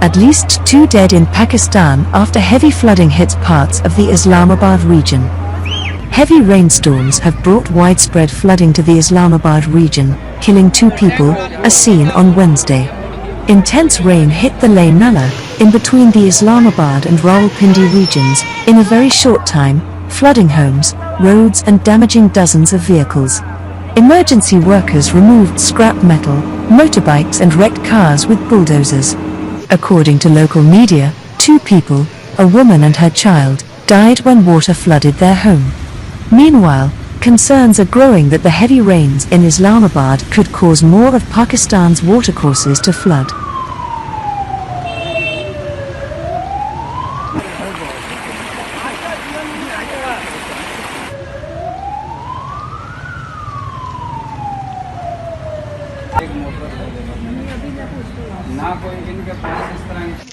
At least 2 dead in Pakistan after heavy flooding hits parts of the Islamabad region. Heavy rainstorms have brought widespread flooding to the Islamabad region, killing 2 people, as seen on Wednesday. Intense rain hit the Lai Nullah, in between the Islamabad and Rawalpindi regions, in a very short time, flooding homes, roads and damaging dozens of vehicles. Emergency workers removed scrap metal, motorbikes and wrecked cars with bulldozers. According to local media, 2 people, a woman and her child, died when water flooded their home. Meanwhile, concerns are growing that the heavy rains in Islamabad could cause more of Pakistan's watercourses to flood. ना कोई इनके पास इस तरह